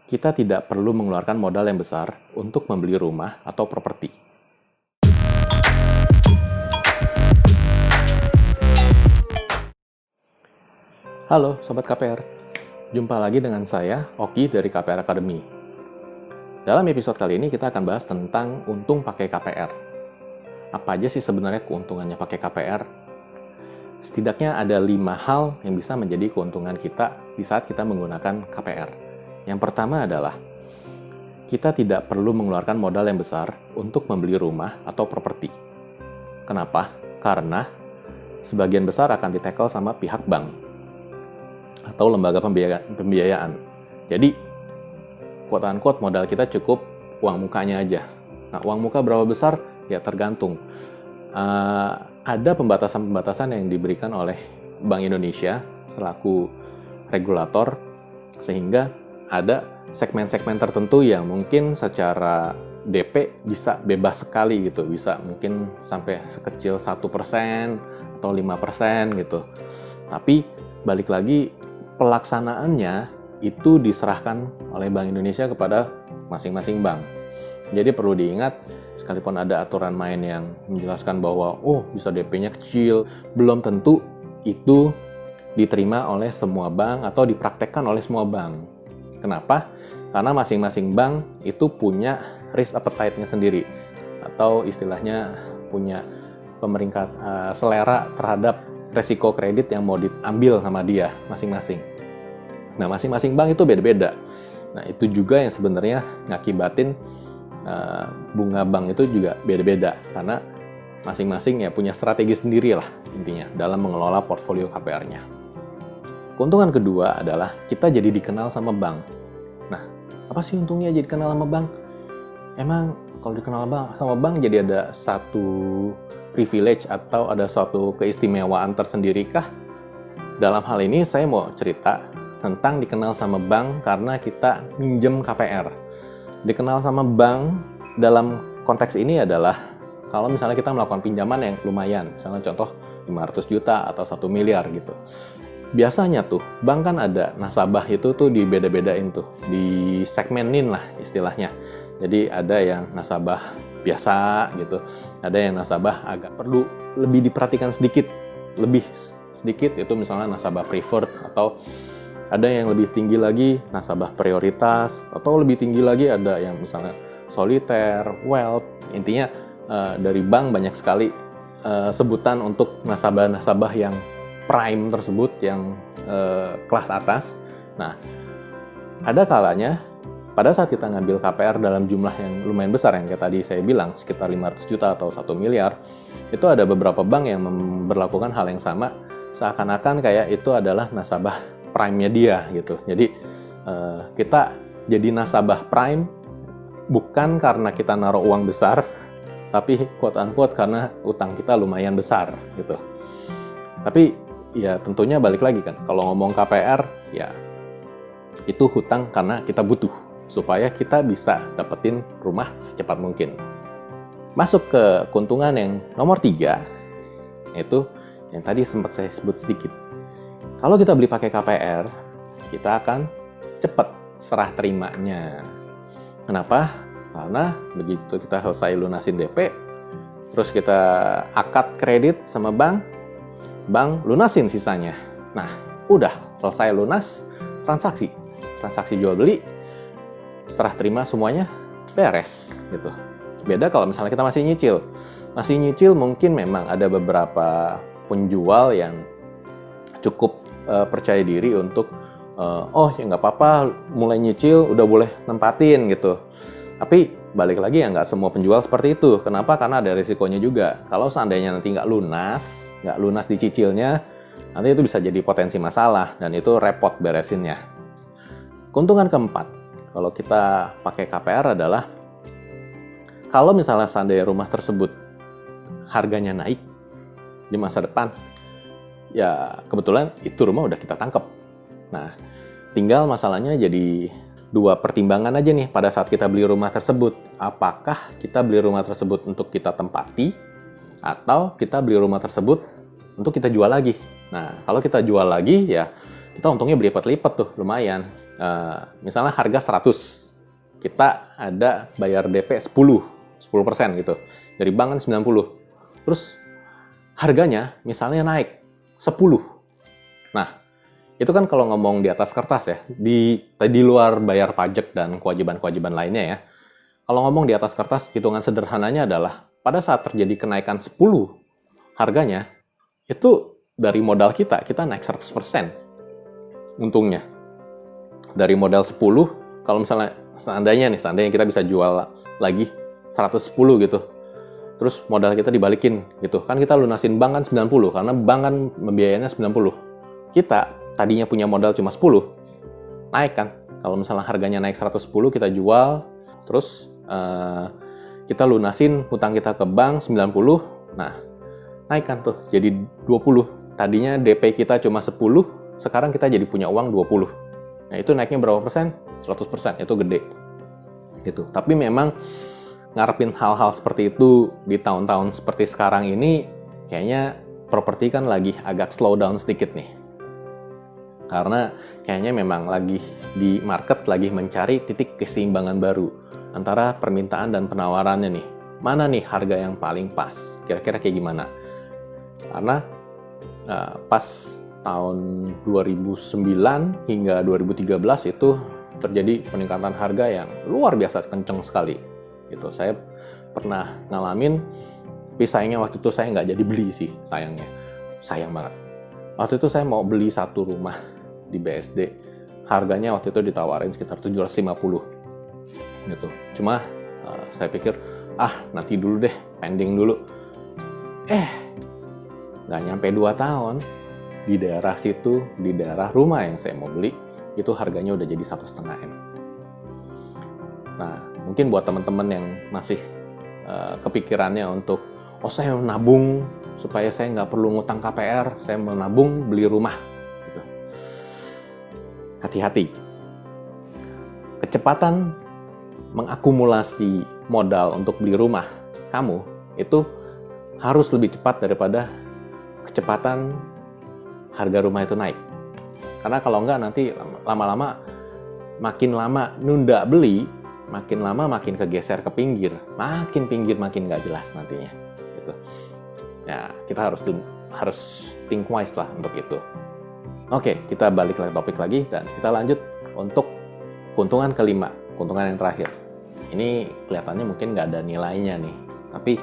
Kita tidak perlu mengeluarkan modal yang besar untuk membeli rumah atau properti. Halo Sobat KPR, jumpa lagi dengan saya, Oki dari KPR Academy. Dalam episode kali ini kita akan bahas tentang untung pakai KPR. Apa aja sih sebenarnya keuntungannya pakai KPR? Setidaknya ada 5 hal yang bisa menjadi keuntungan kita di saat kita menggunakan KPR. Yang pertama adalah, kita tidak perlu mengeluarkan modal yang besar untuk membeli rumah atau properti. Kenapa? Karena sebagian besar akan ditackle sama pihak bank atau lembaga pembiayaan. Jadi, quote-unquote modal kita cukup uang mukanya aja. Nah, uang muka berapa besar? Ya tergantung. Ada pembatasan-pembatasan yang diberikan oleh Bank Indonesia selaku regulator, sehingga ada segmen-segmen tertentu yang mungkin secara DP bisa bebas sekali gitu, bisa mungkin sampai sekecil 1% atau 5% gitu. Tapi balik lagi, pelaksanaannya itu diserahkan oleh Bank Indonesia kepada masing-masing bank. Jadi perlu diingat, sekalipun ada aturan main yang menjelaskan bahwa bisa DP-nya kecil, belum tentu itu diterima oleh semua bank atau dipraktekkan oleh semua bank. Kenapa? Karena masing-masing bank itu punya risk appetite-nya sendiri, atau istilahnya punya pemeringkat selera terhadap resiko kredit yang mau diambil sama dia masing-masing. Nah, masing-masing bank itu beda-beda. Nah, itu juga yang sebenarnya ngakibatin bunga bank itu juga beda-beda, karena masing-masing ya punya strategi sendiri lah intinya dalam mengelola portfolio KPR-nya. Keuntungan kedua adalah kita jadi dikenal sama bank. Nah, apa sih untungnya jadi dikenal sama bank? Emang kalau dikenal sama bank jadi ada satu privilege atau ada suatu keistimewaan tersendiri kah? Dalam hal ini saya mau cerita tentang dikenal sama bank karena kita minjem KPR. Dikenal sama bank dalam konteks ini adalah kalau misalnya kita melakukan pinjaman yang lumayan, misalnya contoh 500 juta atau 1 miliar gitu. Biasanya tuh, bank kan ada nasabah itu tuh dibeda-bedain tuh, disegmenin lah istilahnya. Jadi ada yang nasabah biasa gitu, ada yang nasabah agak perlu lebih diperhatikan sedikit, lebih sedikit itu misalnya nasabah preferred, atau ada yang lebih tinggi lagi nasabah prioritas, atau lebih tinggi lagi ada yang misalnya soliter, wealth. Intinya dari bank banyak sekali sebutan untuk nasabah-nasabah yang prime tersebut, yang kelas atas. Nah, ada kalanya pada saat kita ngambil KPR dalam jumlah yang lumayan besar, yang kayak tadi saya bilang sekitar 500 juta atau 1 miliar, itu ada beberapa bank yang memperlakukan hal yang sama, seakan-akan kayak itu adalah nasabah prime-nya dia gitu. Jadi kita jadi nasabah prime bukan karena kita naruh uang besar, tapi quote-unquote karena utang kita lumayan besar gitu. Tapi ya tentunya balik lagi kan, kalau ngomong KPR ya itu hutang karena kita butuh supaya kita bisa dapetin rumah secepat mungkin. Masuk ke keuntungan yang nomor 3, yaitu yang tadi sempat saya sebut sedikit. Kalau kita beli pakai KPR, kita akan cepat serah terimanya. Kenapa? Karena begitu kita selesai lunasin DP, terus kita akad kredit sama bank lunasin sisanya. Nah, udah selesai lunas, transaksi jual beli, serah terima semuanya beres gitu. Beda kalau misalnya kita masih nyicil. Masih nyicil mungkin memang ada beberapa penjual yang cukup percaya diri untuk ya nggak apa-apa, mulai nyicil udah boleh nempatin gitu. Tapi balik lagi ya nggak semua penjual seperti itu. Kenapa? Karena ada risikonya juga. Kalau seandainya nanti nggak lunas dicicilnya, nanti itu bisa jadi potensi masalah dan itu repot beresinnya. Keuntungan keempat, kalau kita pakai KPR adalah kalau misalnya seandainya rumah tersebut harganya naik di masa depan, ya kebetulan itu rumah udah kita tangkep. Nah, tinggal masalahnya jadi 2 pertimbangan aja nih pada saat kita beli rumah tersebut. Apakah kita beli rumah tersebut untuk kita tempati, atau kita beli rumah tersebut untuk kita jual lagi. Nah, kalau kita jual lagi ya kita untungnya berlipat-lipat tuh, lumayan. misalnya harga 100, kita ada bayar DP 10% gitu. Dari bank kan 90. Terus harganya misalnya naik 10. Nah, itu kan kalau ngomong di atas kertas ya, di luar bayar pajak dan kewajiban-kewajiban lainnya ya. Kalau ngomong di atas kertas, hitungan sederhananya adalah pada saat terjadi kenaikan 10 harganya, itu dari modal kita naik 100% untungnya. Dari modal 10, kalau misalnya seandainya kita bisa jual lagi 110 gitu. Terus modal kita dibalikin gitu. Kan kita lunasin bank kan 90, karena bank kan membiayainya 90. Kita tadinya punya modal cuma 10, naik kan. Kalau misalnya harganya naik 110, kita jual, terus kita lunasin hutang kita ke bank 90, nah naik kan tuh jadi 20. Tadinya DP kita cuma 10, sekarang kita jadi punya uang 20. Nah itu naiknya berapa persen? 100%, itu gede. Gitu. Tapi memang ngarepin hal-hal seperti itu di tahun-tahun seperti sekarang ini, kayaknya properti kan lagi agak slow down sedikit nih. Karena kayaknya memang lagi di market lagi mencari titik keseimbangan baru antara permintaan dan penawarannya nih. Mana nih harga yang paling pas? Kira-kira kayak gimana? Karena pas tahun 2009 hingga 2013 itu terjadi peningkatan harga yang luar biasa kenceng sekali. Gitu. Saya pernah ngalamin, tapi sayangnya waktu itu saya nggak jadi beli sih, sayang banget. Waktu itu saya mau beli satu rumah di BSD, harganya waktu itu ditawarin sekitar 750 gitu. Cuma saya pikir nanti dulu deh, pending dulu. Nggak nyampe 2 tahun, di daerah situ, di daerah rumah yang saya mau beli, itu harganya udah jadi 1,5 M. Nah, mungkin buat teman-teman yang masih kepikirannya untuk, saya mau nabung supaya saya nggak perlu ngutang KPR, saya mau nabung beli rumah. Gitu. Hati-hati. Kecepatan mengakumulasi modal untuk beli rumah kamu itu harus lebih cepat daripada kecepatan harga rumah itu naik. Karena kalau enggak nanti lama-lama makin lama nunda beli, makin lama makin kegeser ke pinggir makin nggak jelas nantinya. Gitu. Ya kita harus think wise lah untuk itu. Oke, kita balik ke topik lagi dan kita lanjut untuk keuntungan kelima, keuntungan yang terakhir. Ini kelihatannya mungkin nggak ada nilainya nih, tapi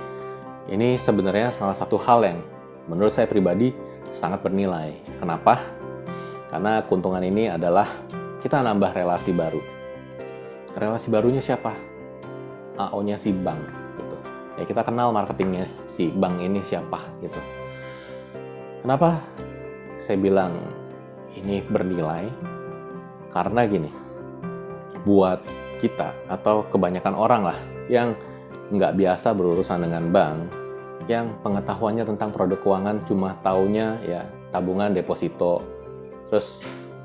ini sebenarnya salah satu hal yang menurut saya pribadi sangat bernilai. Kenapa? Karena keuntungan ini adalah kita nambah relasi baru. Relasi barunya siapa? AO-nya si bank. Gitu. Ya kita kenal marketingnya si bank ini siapa. Gitu. Kenapa saya bilang ini bernilai? Karena gini, buat kita atau kebanyakan orang lah yang nggak biasa berurusan dengan bank, yang pengetahuannya tentang produk keuangan cuma taunya ya tabungan, deposito, terus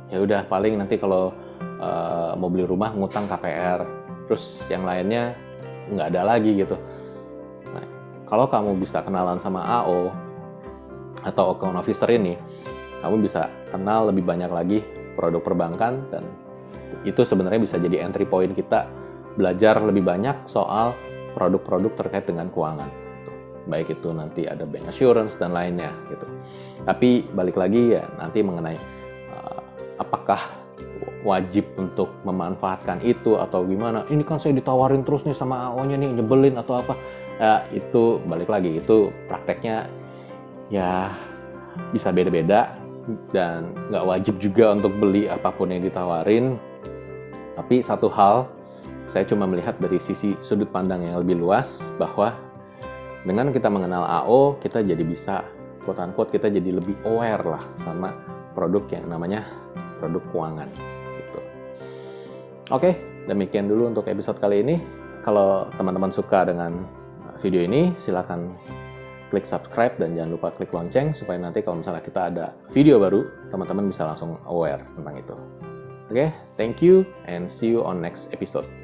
ya udah paling nanti kalau mau beli rumah ngutang KPR, terus yang lainnya nggak ada lagi gitu. Nah, kalau kamu bisa kenalan sama AO atau account officer ini, kamu bisa kenal lebih banyak lagi produk perbankan, dan itu sebenarnya bisa jadi entry point kita belajar lebih banyak soal produk-produk terkait dengan keuangan. Baik itu nanti ada bank assurance dan lainnya gitu. Tapi balik lagi ya nanti mengenai apakah wajib untuk memanfaatkan itu atau gimana. Ini kan saya ditawarin terus nih sama AO-nya nih, nyebelin atau apa. Ya itu balik lagi, itu prakteknya ya bisa beda-beda dan nggak wajib juga untuk beli apapun yang ditawarin. Tapi satu hal, saya cuma melihat dari sisi sudut pandang yang lebih luas bahwa dengan kita mengenal AO, kita jadi bisa, quote-unquote, kita jadi lebih aware lah sama produk yang namanya produk keuangan. Gitu. Oke, demikian dulu untuk episode kali ini. Kalau teman-teman suka dengan video ini, silakan klik subscribe dan jangan lupa klik lonceng supaya nanti kalau misalnya kita ada video baru, teman-teman bisa langsung aware tentang itu. Oke, thank you and see you on next episode.